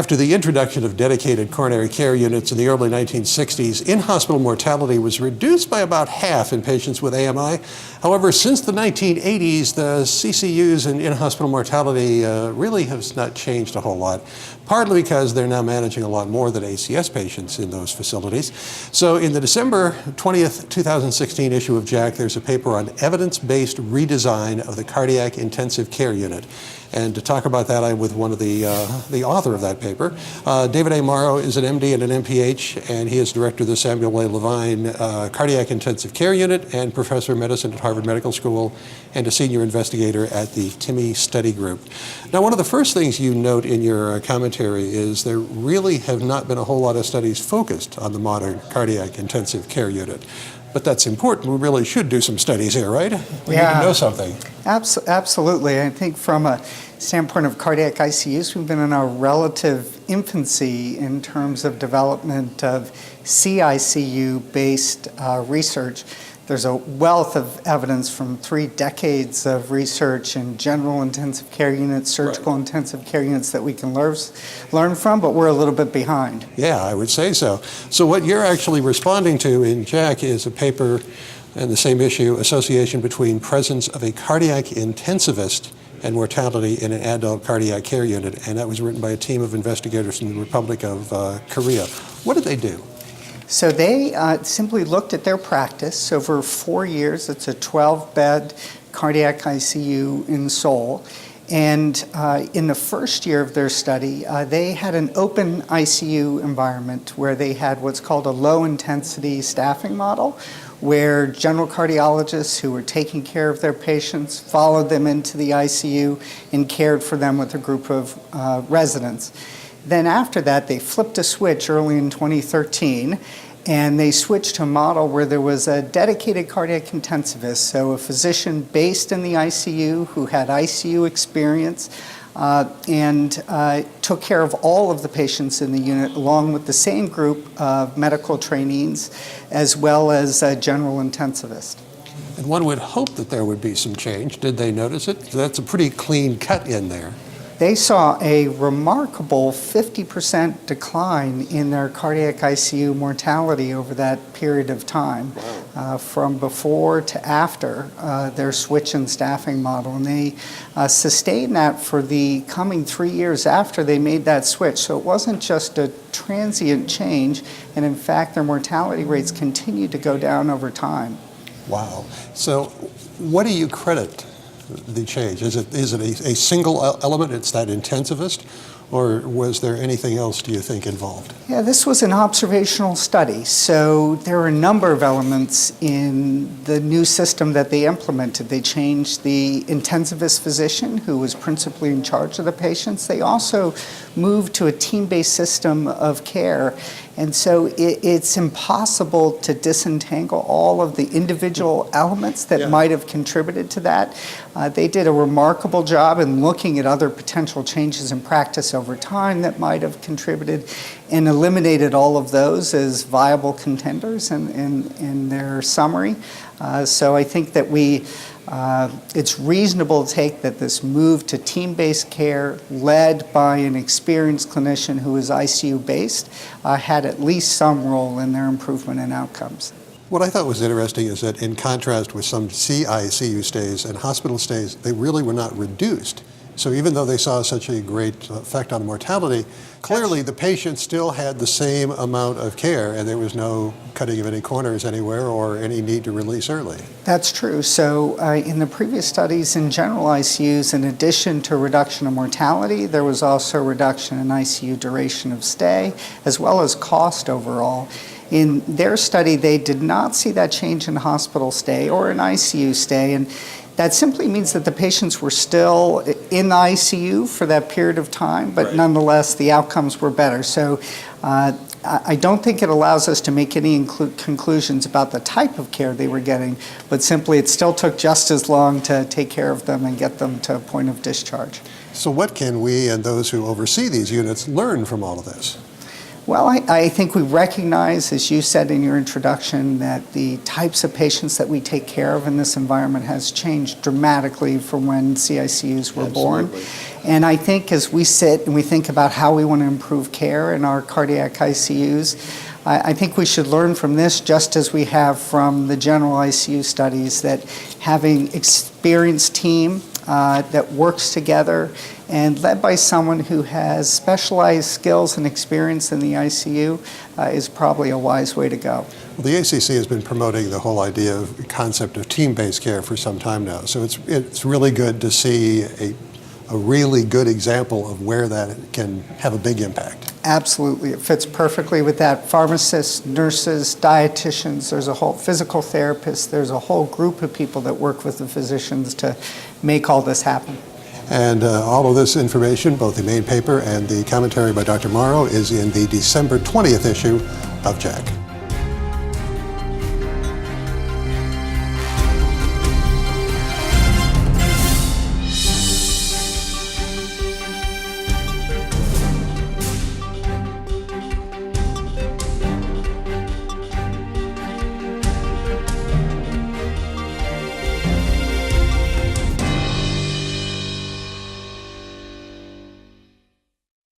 After the introduction of dedicated coronary care units in the early 1960s, in-hospital mortality was reduced by about half in patients with AMI. However, since the 1980s, the CCUs and in-hospital mortality really has not changed a whole lot, partly because they're now managing a lot more than ACS patients in those facilities. So in the December 20th, 2016 issue of JACC, there's a paper on evidence-based redesign of the cardiac intensive care unit. And to talk about that, I'm with one of the author of that paper. David A. Morrow is an MD and an MPH, and he is director of the Samuel A. Levine Cardiac Intensive Care Unit and professor of medicine at Harvard Medical School and a senior investigator at the TIMI Study Group. Now, one of the first things you note in your commentary is there really have not been a whole lot of studies focused on the modern cardiac intensive care unit. But that's important. We really should do some studies here, right? We need to know something. Absolutely. I think from a standpoint of cardiac ICUs, we've been in our relative infancy in terms of development of CICU-based research. There's a wealth of evidence from 3 decades of research in general intensive care units, surgical intensive care units that we can learn from, but we're a little bit behind. Yeah, I would say so. So what you're actually responding to in JACC is a paper in the same issue, Association Between Presence of a Cardiac Intensivist and Mortality in an Adult Cardiac Care Unit, and that was written by a team of investigators from the Republic of Korea. What did they do? So they simply looked at their practice over 4 years. It's a 12-bed cardiac ICU in Seoul. And in the first year of their study, they had an open ICU environment where they had what's called a low-intensity staffing model, where general cardiologists who were taking care of their patients followed them into the ICU and cared for them with a group of residents. Then after that, they flipped a switch early in 2013, and they switched to a model where there was a dedicated cardiac intensivist, so a physician based in the ICU who had ICU experience and took care of all of the patients in the unit, along with the same group of medical trainees, as well as a general intensivist. And one would hope that there would be some change. Did they notice it? That's a pretty clean cut in there. They saw a remarkable 50% decline in their cardiac ICU mortality over that period of time, from before to after their switch in staffing model. And they sustained that for the coming 3 years after they made that switch. So it wasn't just a transient change, and in fact, their mortality rates continued to go down over time. Wow. So what do you credit the change? Is it a single element, it's that intensivist, or was there anything else, do you think, involved? Yeah, this was an observational study, so there are a number of elements in the new system that they implemented. They changed the intensivist physician, who was principally in charge of the patients. They also moved to a team-based system of care, and so it's impossible to disentangle all of the individual elements that might have contributed to that. They did a remarkable job in looking at other potential changes in practice over time that might have contributed, and eliminated all of those as viable contenders in their summary. So I think that it's reasonable to take that this move to team-based care led by an experienced clinician who is ICU-based had at least some role in their improvement in outcomes. What I thought was interesting is that in contrast with some CICU stays and hospital stays, they really were not reduced. So even though they saw such a great effect on mortality, clearly the patient still had the same amount of care, and there was no cutting of any corners anywhere or any need to release early. That's true. So in the previous studies in general ICUs, in addition to reduction of mortality, there was also a reduction in ICU duration of stay, as well as cost overall. In their study, they did not see that change in hospital stay or in ICU stay, and that simply means that the patients were still in the ICU for that period of time, but nonetheless, the outcomes were better. So I don't think it allows us to make any conclusions about the type of care they were getting, but simply it still took just as long to take care of them and get them to a point of discharge. So what can we and those who oversee these units learn from all of this? Well, I think we recognize, as you said in your introduction, that the types of patients that we take care of in this environment has changed dramatically from when CICUs were born. And I think as we sit and we think about how we want to improve care in our cardiac ICUs, I think we should learn from this just as we have from the general ICU studies, that having experienced team that works together and led by someone who has specialized skills and experience in the ICU is probably a wise way to go. Well, the ACC has been promoting the whole idea of concept of team-based care for some time now, so it's really good to see a really good example of where that can have a big impact. Absolutely. It fits perfectly with that. Pharmacists, nurses, dietitians, there's a whole physical therapists, there's a whole group of people that work with the physicians to make all this happen. And all of this information, both the main paper and the commentary by Dr. Morrow, is in the December 20th issue of JACC.